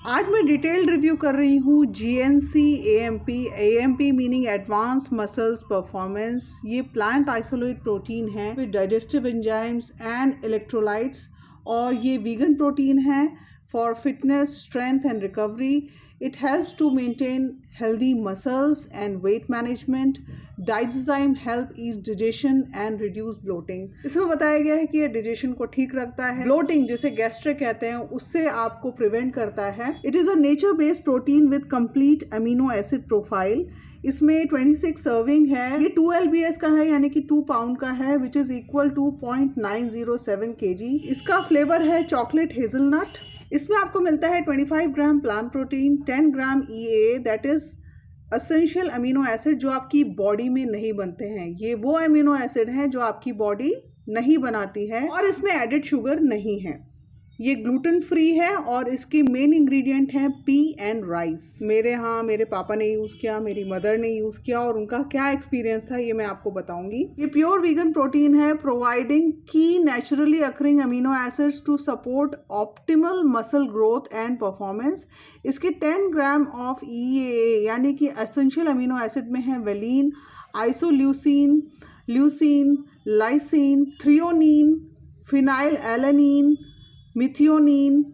आज मैं detailed review कर रही हूँ GNC AMP। AMP meaning advance muscles performance. ये प्लांट आइसोलेट प्रोटीन है with digestive enzymes and electrolytes और ये वीगन प्रोटीन है for fitness, strength and recovery. It helps to maintain healthy muscles and weight management. Digozyme help ease digestion and reduce bloating. इसमें बताया गया है कि ये digestion को ठीक रखता है, bloating जिसे gastric कहते हैं उससे आपको prevent करता है। It is a nature-based protein with complete amino acid profile. इसमें 26 सर्विंग है। ये 2 lbs का है यानी कि 2 पाउंड का है which is equal to 0.907 kg। इसका फ्लेवर है चॉकलेट हेजलनट। इसमें आपको मिलता है 25 gram plant protein, 10 gram EAA that is essential amino acid जो आपकी बॉडी में नहीं बनते हैं। ये वो अमीनो एसिड हैं जो आपकी बॉडी नहीं बनाती है और इसमें एडेड शुगर नहीं है। ये ग्लूटेन फ्री है और इसके मेन इंग्रेडिएंट हैं पी एंड राइस। मेरे पापा ने यूज़ किया, मेरी मदर ने यूज़ किया और उनका क्या एक्सपीरियंस था ये मैं आपको बताऊंगी। ये प्योर वीगन प्रोटीन है प्रोवाइडिंग की naturally occurring amino acids to support optimal muscle growth and performance. इसके 10 ग्राम ऑफ EAA यानी कि एसेंशियल अमीनो एसिड में है valine, isoleucine, leucine, lysine, threonine, phenylalanine, methionine,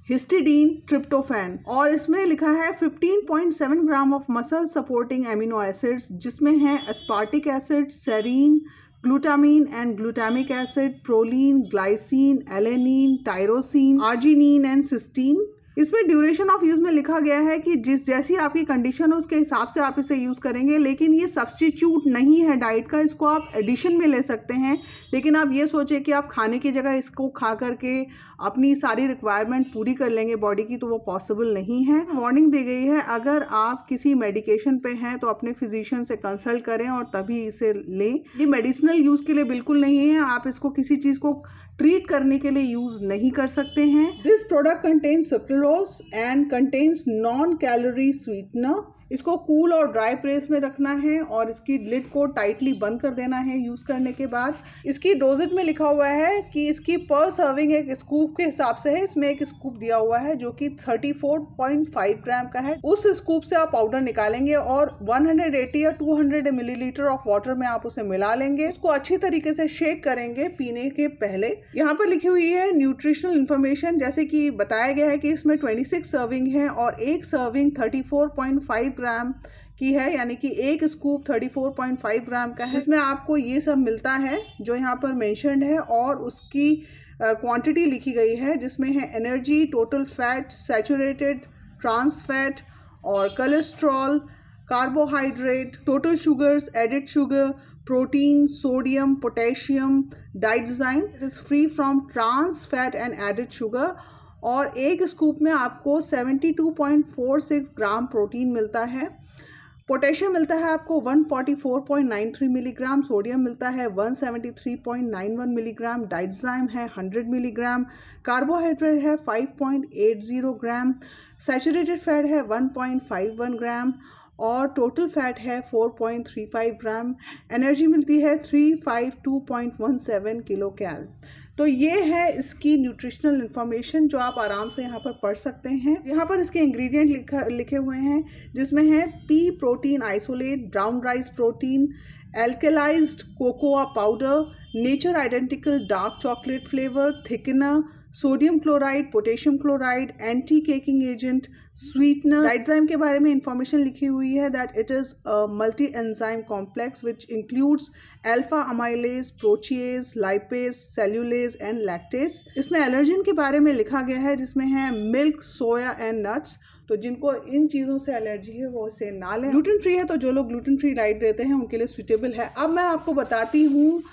histidine, tryptophan. और इसमें लिखा है 15.7 gram of muscle supporting amino acids जिसमें है aspartic acid, serine, glutamine and glutamic acid, proline, glycine, alanine, tyrosine, arginine and cysteine. इसमें duration of use में लिखा गया है कि जैसी आपकी कंडीशन हो उसके हिसाब से आप इसे यूज़ करेंगे, लेकिन ये सब्स्टिट्यूट नहीं है डाइट का। इसको आप एडिशन में ले सकते हैं, लेकिन आप ये सोचें कि आप खाने की जगह इसको खा करके अपनी सारी रिक्वायरमेंट पूरी कर लेंगे बॉडी की, तो वो पॉसिबल नहीं है। वार्निंग दी गई है अगर आप किसी मेडिकेशन पे हैं तो अपने फिजिशियन से कंसल्ट करें और तभी इसे लें। ये मेडिसिनल यूज़ के लिए बिल्कुल नहीं है, आप इसको किसी चीज़ को ट्रीट करने के लिए यूज नहीं कर सकते हैं। This product contains sucralose and contains non calorie sweetener. इसको कूल और ड्राई प्रेस में रखना है और इसकी लिड को टाइटली बंद कर देना है यूज करने के बाद। इसकी डोजेज में लिखा हुआ है कि इसकी पर सर्विंग एक स्कूप के हिसाब से है। इसमें एक स्कूप दिया हुआ है जो कि 34.5 ग्राम का है। उस स्कूप से आप पाउडर निकालेंगे और 180 या 200 मिलीलीटर ऑफ वाटर में आप उसे मिला लेंगे। उसको अच्छी तरीके से शेक करेंगे पीने के पहले। यहाँ पर लिखी हुई है न्यूट्रिशनल इंफॉर्मेशन, जैसे कि बताया गया है कि इसमें 26 सर्विंग है और एक सर्विंग 34.5 ग्राम की है यानी कि एक स्कूप 34.5 ग्राम का है। इसमें आपको ये सब मिलता है जो यहाँ पर मेंशन्ड है और उसकी क्वांटिटी लिखी गई है जिसमें है energy, total fat, saturated, trans fat और cholesterol, carbohydrate, total sugars, added sugar, protein, sodium, potassium, Digezyme is free from trans fat and added sugar. और एक स्कूप में आपको 72.46 ग्राम प्रोटीन मिलता है। पोटेशियम मिलता है आपको 144.93 मिलीग्राम, सोडियम मिलता है 173.91 मिलीग्राम, डाइगोजाइम है 100 मिलीग्राम, कार्बोहाइड्रेट है 5.80 ग्राम, सैचुरेटेड फैट है 1.51 ग्राम और टोटल फैट है 4.35 ग्राम। एनर्जी मिलती है 352.17 किलो कैल। तो ये है इसकी न्यूट्रिशनल इंफॉर्मेशन जो आप आराम से यहाँ पर पढ़ सकते हैं। यहाँ पर इसके इंग्रेडिएंट लिखे हुए हैं जिसमें है pea protein isolate, brown rice protein, alkalized cocoa powder, nature identical dark chocolate flavour, thickener, sodium chloride, potassium chloride, anti caking agent, sweetener. Digezyme के बारे में इंफॉर्मेशन लिखी हुई है that it is a multi enzyme complex which includes alpha amylase, protease, lipase, cellulase and lactase. इसमें allergen के बारे में लिखा गया है जिसमें है मिल्क, सोया एंड नट्स। तो जिनको इन चीज़ों से एलर्जी है वो इसे ना लें। ग्लूटेन फ्री है तो जो लोग ग्लूटेन फ्री डाइट लेते हैं उनके लिए सुटेबल है। अब मैं आपको बताती हूँ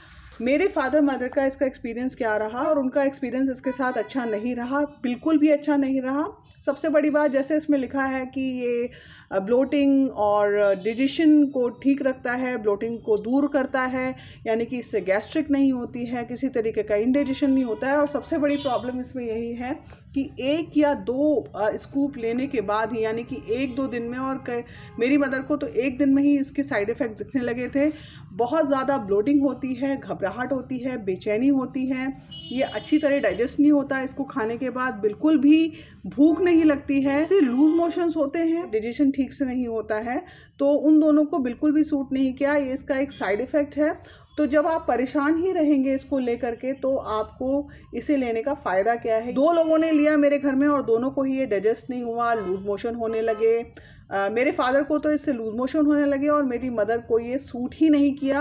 मेरे फादर मदर का इसका एक्सपीरियंस क्या रहा और उनका एक्सपीरियंस इसके साथ अच्छा नहीं रहा, बिल्कुल भी अच्छा नहीं रहा। सबसे बड़ी बात, जैसे इसमें लिखा है कि ये ब्लोटिंग और डाइजेशन को ठीक रखता है, ब्लोटिंग को दूर करता है, यानी कि इससे गैस्ट्रिक नहीं होती है, किसी तरीके का इंडाइजेशन नहीं होता है। और सबसे बड़ी प्रॉब्लम इसमें यही है कि 1 या 2 स्कूप लेने के बाद ही, यानी कि 1-2 दिन में, और मेरी मदर को तो 1 दिन में ही इसके साइड इफ़ेक्ट दिखने लगे थे। बहुत ज़्यादा ब्लोटिंग होती है, घबराहट होती है, बेचैनी होती है, ये अच्छी तरह डाइजेस्ट नहीं होता, इसको खाने के बाद बिल्कुल भी भूख नहीं लगती है, इससे लूज मोशंस होते हैं, डाइजेशन ठीक से नहीं होता है। तो उन दोनों को बिल्कुल भी सूट नहीं किया, ये इसका एक साइड इफ़ेक्ट है। तो जब आप परेशान ही रहेंगे इसको लेकर के, तो आपको इसे लेने का फ़ायदा क्या है। 2 लोगों ने लिया मेरे घर में और दोनों को ही ये डाइजेस्ट नहीं हुआ, लूज मोशन होने लगे। मेरे फादर को तो इससे लूज मोशन होने लगे और मेरी मदर को ये सूट ही नहीं किया।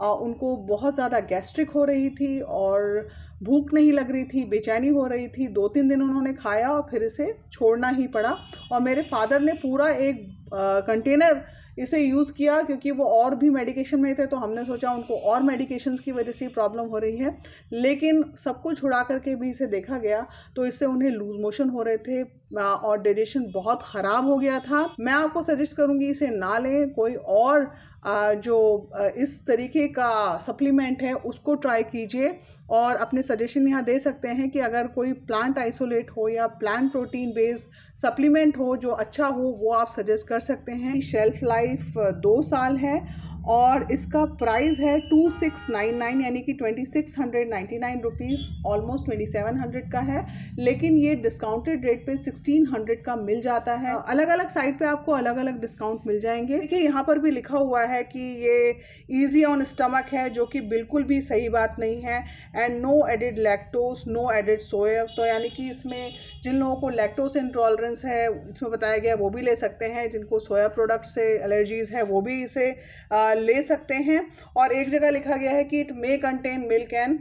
उनको बहुत ज़्यादा गैस्ट्रिक हो रही थी और भूख नहीं लग रही थी, बेचैनी हो रही थी। 2-3 दिन उन्होंने खाया और फिर इसे छोड़ना ही पड़ा। और मेरे फादर ने पूरा एक कंटेनर इसे यूज़ किया, क्योंकि वो और भी मेडिकेशन में थे, तो हमने सोचा उनको और मेडिकेशंस की वजह से प्रॉब्लम हो रही है। लेकिन सब कुछ छुड़ा करके भी इसे देखा गया तो इससे उन्हें लूज मोशन हो रहे थे और डाइजेशन बहुत ख़राब हो गया था। मैं आपको सजेस्ट करूँगी इसे ना लें, कोई और जो इस तरीके का सप्लीमेंट है उसको ट्राई कीजिए। और अपने सजेशन यहाँ दे सकते हैं कि अगर कोई प्लांट आइसोलेट हो या प्लांट प्रोटीन बेस्ड सप्लीमेंट हो जो अच्छा हो, वो आप सजेस्ट कर सकते हैं। शेल्फ लाइफ 2 साल है और इसका प्राइस है 2699, यानी कि 2699 रुपीज़, ऑलमोस्ट 2700 का है। लेकिन ये डिस्काउंटेड रेट पे 1600 का मिल जाता है। अलग अलग साइट पे आपको अलग अलग डिस्काउंट मिल जाएंगे। देखिए यहाँ पर भी लिखा हुआ है कि ये ईजी ऑन स्टमक है, जो कि बिल्कुल भी सही बात नहीं है। And no added lactose, no added soya, तो यानी कि इसमें जिन लोगों को लैक्टोज इंटॉलरेंस है, इसमें बताया गया, वो भी ले सकते हैं। जिनको सोया प्रोडक्ट से एलर्जीज है वो भी इसे ले सकते हैं। और एक जगह लिखा गया है कि it may contain milk and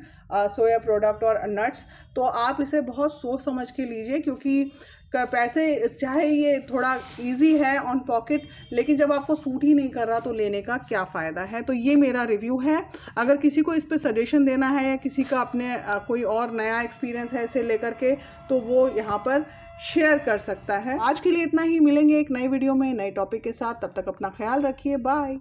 soya product और नट्स। तो आप इसे बहुत सोच समझ के लीजिए, क्योंकि पैसे, चाहे ये थोड़ा इजी है ऑन पॉकेट, लेकिन जब आपको सूट ही नहीं कर रहा तो लेने का क्या फ़ायदा है। तो ये मेरा रिव्यू है। अगर किसी को इस पे सजेशन देना है या किसी का अपने कोई और नया एक्सपीरियंस है इसे लेकर के, तो वो यहाँ पर शेयर कर सकता है। आज के लिए इतना ही, मिलेंगे एक नई वीडियो में नए टॉपिक के साथ। तब तक अपना ख्याल रखिए, बाय।